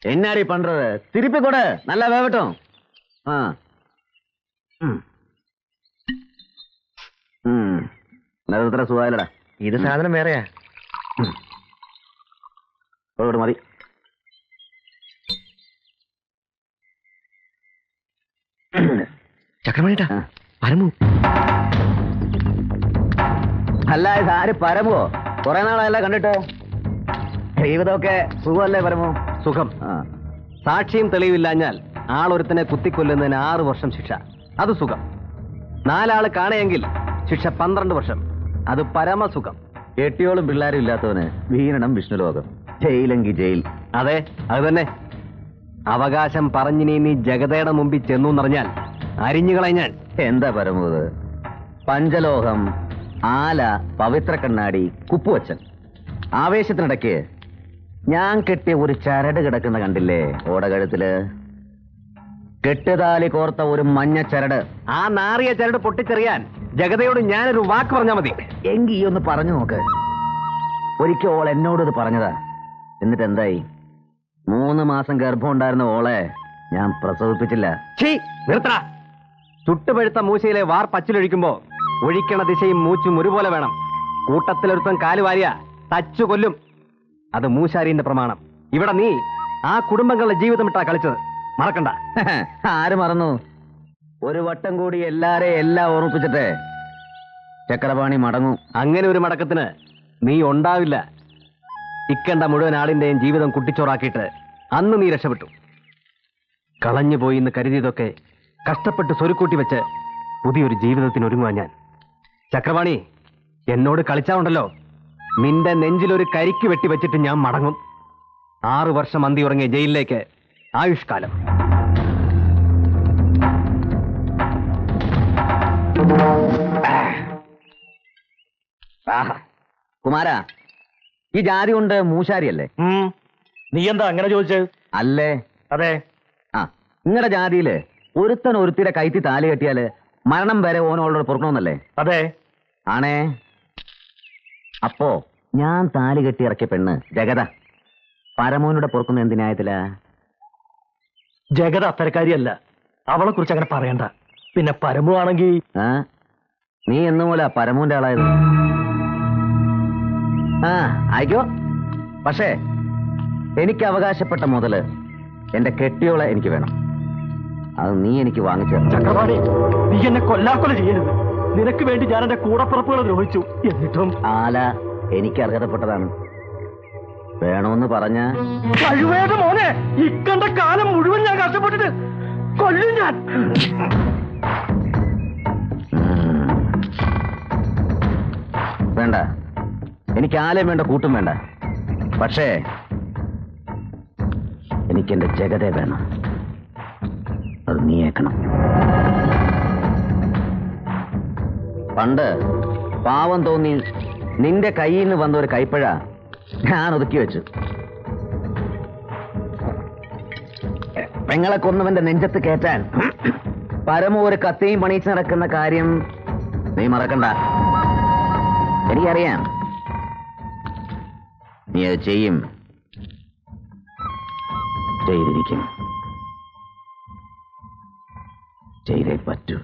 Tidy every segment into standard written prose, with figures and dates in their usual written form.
എന്നാടി പண்றது? திருப்பி கொடு, நல்லா வேகட்டும். ഇത്ര സുഖമായില്ലടാ. ഇത് സാധനം വേറെയാ. മതി. ചക്രമണിട്ടാ പരമു. അല്ല, ഇതാര് പരമുവോ? കുറെ നാളായല്ല കണ്ടിട്ട്. ജീവിതമൊക്കെ സുഖമല്ലേ പരമു? സുഖം. സാക്ഷിയും തെളിവില്ലാഞ്ഞാൽ ആളൊരുത്തനെ കുത്തിക്കൊല്ലുന്നതിന് 6 വർഷം ശിക്ഷ, അത് സുഖം. 4 ആള് കാണുമെങ്കിൽ ശിക്ഷ 12 വർഷം, അത് പരമസുഖം. കെട്ടിയോളും പിള്ളേരും ഇല്ലാത്തവന് വീരണം വിഷ്ണുലോകം, ജയിലെങ്കി ജയിൽ. അതെ, അത് തന്നെ. അവകാശം പറഞ്ഞിനി നീ ജഗതയുടെ മുമ്പിൽ ചെന്നു എന്നറിഞ്ഞാൽ അരിഞ്ഞുകളഞ്ഞാൽ. എന്താ പരമുത്? പഞ്ചലോഹം, ആല, പവിത്ര കണ്ണാടി, കുപ്പുവച്ചൻ. ആവേശത്തിനിടയ്ക്ക് ഞാൻ കെട്ടിയ ഒരു ചരട് കിടക്കുന്ന കണ്ടില്ലേ ഓടകഴുത്തില്? കെട്ടുതാലി കോർത്ത ഒരു മഞ്ഞ ചരട്. ആ നാറിയ ചരട് പൊട്ടിച്ചെറിയാൻ ജഗതയോട് ഞാനൊരു വാക്ക് പറഞ്ഞാൽ മതി. എങ്കി ഒന്ന് പറഞ്ഞു നോക്ക്. ഒരിക്കൽ ഓൾ എന്നോട് ഇത് പറഞ്ഞതാ. എന്നിട്ട് എന്തായി? 3 മാസം ഗർഭം ഉണ്ടായിരുന്ന ഓളെ ഞാൻ പ്രസവിപ്പിച്ചില്ല. നിർത്തട. ചുട്ടുപഴുത്ത മൂശയിലെ വാർ പച്ചിലൊഴിക്കുമ്പോ ഒഴിക്കണ ദിശയും മൂച്ചും ഒരുപോലെ വേണം. കൂട്ടത്തിലൊരുത്തൻ കാലുവാരിയ തച്ചു കൊല്ലും. അത് മൂശാരിന്റെ പ്രമാണം. ഇവിടെ നീ ആ കുടുംബങ്ങളുടെ ജീവിതം ഇട്ടാ കളിച്ചത്, മറക്കണ്ട. ആര് മറന്നു? ഒരു വട്ടം കൂടി എല്ലാം ഓർമ്മിപ്പിച്ചിട്ടേ ചക്രപാണി മടങ്ങും. അങ്ങനെ ഒരു മടക്കത്തിന് നീ ഉണ്ടാവില്ല. ഇക്കണ്ട മുഴുവൻ ആളിന്റെയും ജീവിതം കുട്ടിച്ചോറാക്കിയിട്ട് അന്ന് നീ രക്ഷപ്പെട്ടു. കളഞ്ഞുപോയി എന്ന് കരുതിയതൊക്കെ കഷ്ടപ്പെട്ട് സ്വരുക്കൂട്ടി വെച്ച് പുതിയൊരു ജീവിതത്തിന് ഒരുങ്ങുവാൻ ഞാൻ. ചക്രപാണി, എന്നോട് കളിച്ചാവുണ്ടല്ലോ, നിന്റെ നെഞ്ചിലൊരു കരിക്ക് വെട്ടിവെച്ചിട്ട് ഞാൻ മടങ്ങും. 6 വർഷം അന്തി ഉറങ്ങിയ ജയിലിലേക്ക് ആയുഷ്കാലം. കുമാര, ഈ ജാതി കൊണ്ട് മൂശാരിയല്ലേ? നീ എന്താ അങ്ങനെ ചോദിച്ചത്? അല്ലേ? അതെ. നിങ്ങളുടെ ജാതിയില് ഒരുത്തൻ ഒരുത്തിയുടെ കൈത്തി താലി കെട്ടിയാല് മരണം വരെ ഓനോളോട് പൊറുക്കണമെന്നല്ലേ? അതെ. ആണേ. അപ്പോ ഞാൻ താലി കെട്ടി ഇറക്കിയ പെണ്ണ് ജഗത പരമോനോടെ പൊറുക്കുന്ന എന്തിനായത്തില? ജഗത അത്തരക്കാരിയല്ല. അവളെ കുറിച്ച് അങ്ങനെ പറയണ്ട. പിന്നെ പരമു ആണെങ്കിൽ നീ എന്നുപോലെ പരമുവിന്റെ ആളായത്. ആയിക്കോ. പക്ഷേ എനിക്ക് അവകാശപ്പെട്ട മുതല് എന്റെ കെട്ടിയോളെ എനിക്ക് വേണം. അത് നീ എനിക്ക് വാങ്ങിച്ചു. ചക്രപാണി, നീ എന്നെ കൊല്ലാക്കൊല ചെയ്യരുത്. നിനക്ക് വേണ്ടി ഞാൻ എന്റെ കൂടപ്പുറപ്പുകളെ ദ്രോഹിച്ചു. എന്നിട്ടും ആല എനിക്ക് അർഹതപ്പെട്ടതാണ്. വേണമെന്ന് പറഞ്ഞ കഴിവേത് മോനെ, ഇക്കണ്ട കാലം മുഴുവൻ ഞാൻ കഷ്ടപ്പെട്ടിട്ട് കൊല്ലും ഞാൻ. വേണ്ട, എനിക്ക് ആലയും വേണ്ട, കൂട്ടും വേണ്ട. പക്ഷേ എനിക്കെന്റെ ജഗതയെ വേണം. അത് നീ ഏക്കണം. പണ്ട് പാവം തോന്നി നിന്റെ കയ്യിൽ നിന്ന് വന്ന ഒരു കൈപ്പഴ ഞാൻ ഒതുക്കി വെച്ചു. പെങ്ങളെ കൊന്നവന്റെ നെഞ്ചത്ത് കയറ്റാൻ പരമ ഒരു കത്തിയും പണിയിച്ച് നടക്കുന്ന കാര്യം നീ മറക്കണ്ട. എനിക്കറിയാം നീ അത് ചെയ്യും, ചെയ്തിരിക്കും, ചെയ്തേ പറ്റൂ.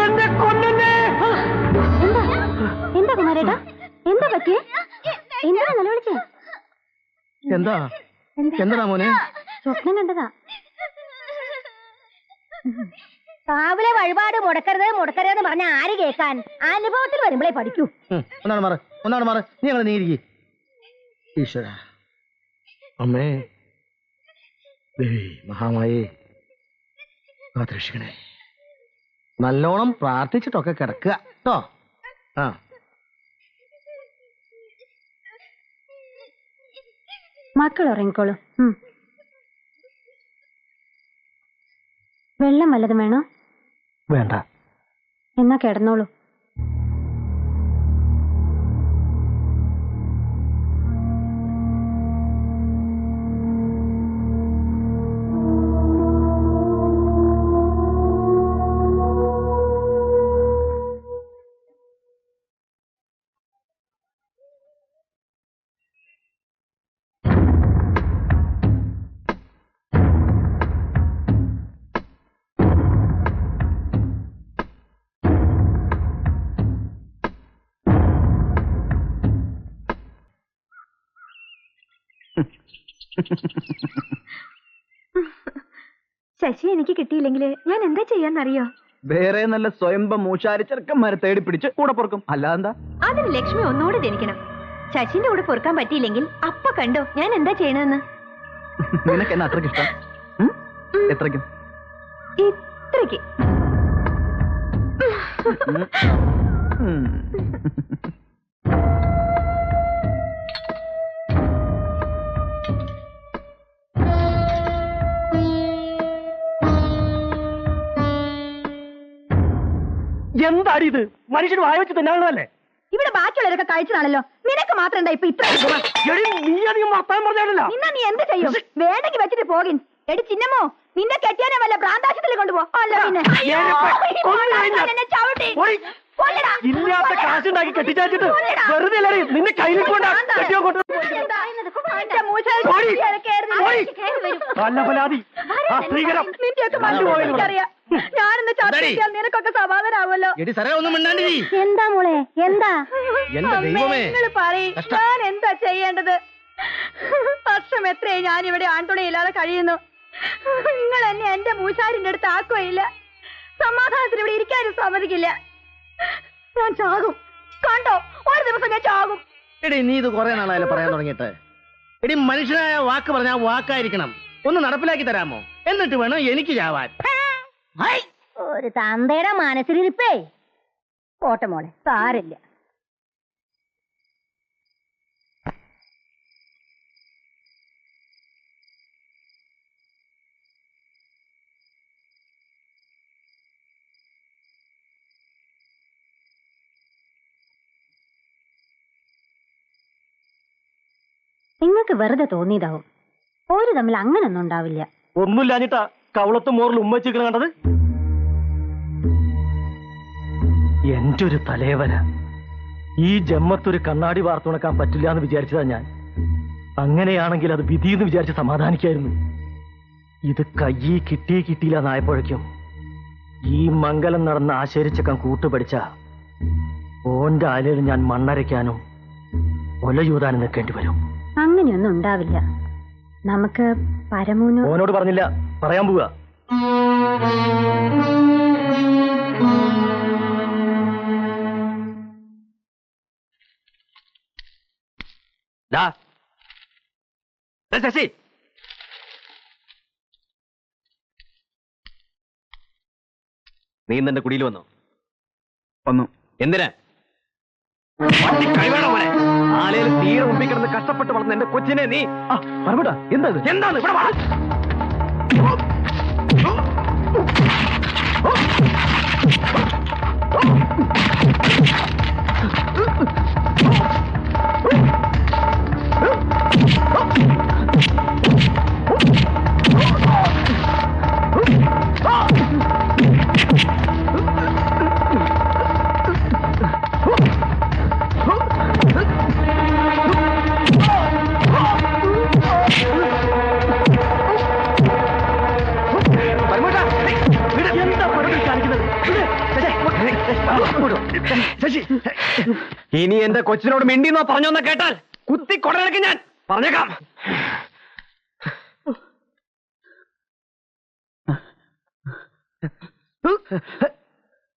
എന്നെ കൊന്നെ. എന്താ കുമാരേട്ടാ, എന്താ പറ്റിയേ? എന്താ നിലവിളിച്ചേ? എന്താ എന്താ മോനെ? സ്വപ്നം കണ്ടതാ. കാവിലെ വഴിപാട് മുടക്കരുത് പറഞ്ഞ ആര് കേൾക്കാൻ? അനുഭവത്തിൽ വരുമ്പോഴേ പഠിക്കൂ. ഒന്നാണ് മാറ്. നീ അങ്ങനെ നീരിക്കേ. ഈശ്വര, അമ്മേ, ദേവി മഹാമായേ, കാത്തുരക്ഷിക്കണേ. നല്ലോണം പ്രാർത്ഥിച്ചിട്ടൊക്കെ കിടക്കുക കേട്ടോ. മക്കൾ ഉറങ്ങിക്കോളൂ. വെള്ളം വല്ലതും വേണോ? വേണ്ട. എന്നാ കിടന്നോളൂ. ശശി എനിക്ക് കിട്ടിയില്ലെങ്കിൽ ഞാൻ എന്താ ചെയ്യാന്നറിയോ? വേറെ നല്ല സ്വയംഭം മൂശാരി ചെറുക്കന്മാരെ തേടി പിടിച്ച് കൂടെ പൊറുക്കും. അല്ലാതെന്താ? അതിന് ലക്ഷ്മി ഒന്നുകൂടെ ജനിക്കണം. ശശിന്റെ കൂടെ പൊറുക്കാൻ പറ്റിയില്ലെങ്കിൽ അപ്പ കണ്ടോ ഞാൻ എന്താ ചെയ്യണമെന്ന്. നിനക്ക് എന്നാ അത്രയ്ക്ക് ഇഷ്ടം? എത്രയ്ക്കും? ഇത്രയ്ക്ക്. എന്താടി ഇത്? മനുഷ്യന് വായ വെച്ച് തിന്നാണല്ലേ? ഇവിടെ ബാക്കിയുള്ളവരൊക്കെ കഴിച്ചതാണല്ലോ, നിനക്ക് മാത്രം എന്താ ഇപ്പൊ ഇത്ര? നീ അധികം വർത്താനം പറഞ്ഞാണല്ലോ. നിന്നാ നീ എന്ത് ചെയ്യും? വേണമെങ്കിൽ വെച്ചിട്ട് പോകിൻ. എടി ചിന്നമ്മോ, നിന്നെ കെട്ടിയാനെ വല്ല ഭ്രാന്താശുപത്രിയിൽ കൊണ്ടുപോ. അല്ല പിന്നെ എന്നെ ചവിട്ടി കൊല്ലടാ. ഇല്ലാത്ത കാശുണ്ടാക്കി കെട്ടിച്ചാച്ചിട്ട് വെറുതെ അല്ലേ നിന്നെ കയ്യിൽ കൊണ്ടാ കെട്ടിയോ കൊണ്ട് നല്ല പരാതി. ആ സ്ത്രീകരം ഞാനെന്ന് ചർച്ചയാൽ നിനക്കൊക്കെ സമാധാനാവുമല്ലോ. എന്താ മോളെ, എന്താ? നിങ്ങൾ പറയ്, ഞാൻ എന്താ ചെയ്യേണ്ടത്? വർഷം എത്രയായി ഞാനിവിടെ ആൺതുണയില്ലാതെ കഴിയുന്നു. നിങ്ങൾ എന്നെ എന്റെ മൂശാരിന്റെ അടുത്ത് ആക്കുകയില്ല, സമാധാനത്തിന് ഇവിടെ ഇരിക്കാനും സമ്മതിക്കില്ല. ഞാൻ ചാകും, കണ്ടോ? ഒരു ദിവസം ഞാൻ ചാകും. എടി നീ ഇത് കുറെ നാളായാലും പറയാൻ തുടങ്ങിയിട്ട്. എടി മനുഷ്യനായ വാക്ക് പറഞ്ഞാൽ വാക്കായിരിക്കണം. ഒന്ന് നടപ്പിലാക്കി തരാമോ? എന്നിട്ട് വേണം എനിക്ക് ചാവാൻ. ഒരു തന്തയുടെ മനസ്സിലിരിപ്പേ. പോട്ടെ മോളെ, സാരില്ല. നിങ്ങൾക്ക് വെറുതെ തോന്നിയതാവും. ഒരു തമ്മിൽ അങ്ങനൊന്നും ഉണ്ടാവില്ല. ഒന്നുമില്ലാഞ്ഞിട്ടാ കവളത്ത് മോറിൽ ഉമ്മച്ചിക്കണ കണ്ടത്. എന്റെ ഒരു തലേവര. ഈ ജന്മത്തൊരു കണ്ണാടി വാർത്തുണക്കാൻ പറ്റില്ല എന്ന് വിചാരിച്ചതാ ഞാൻ. അങ്ങനെയാണെങ്കിൽ അത് വിധിയെന്ന് വിചാരിച്ച് സമാധാനിക്കായിരുന്നു. ഇത് കയ്യി കിട്ടിയില്ല നായപ്പോഴേക്കും ഈ മംഗലം നടന്ന ആശേരിച്ചക്കം കൂട്ടുപടിച്ച ഓന്റെ ആലയിൽ ഞാൻ മണ്ണരയ്ക്കാനും ഒലയൂതാനും നിൽക്കേണ്ടി വരും. അങ്ങനെയൊന്നും ഉണ്ടാവില്ല. നമുക്ക് പരമൂന് ഓനോട് പറഞ്ഞില്ല, പറയാൻ പോവുക. ശശി, നീ ഇന്ന് എന്റെ കുടിയിൽ വന്നോ? വന്നു. എന്തിനാ? ആലയിൽ തീരെ മുമ്പിൽ കിടന്ന് കഷ്ടപ്പെട്ട് വളർന്ന എന്റെ കൊച്ചിനെ നീ എന്താണ് ഇവിടെ വാ. ഇനി എന്റെ കൊച്ചിനോട് മിണ്ടിന്നോ പറഞ്ഞോന്ന് കേട്ടാൽ കുത്തി കൊടലക്ക് ഞാൻ പറഞ്ഞേക്കാം.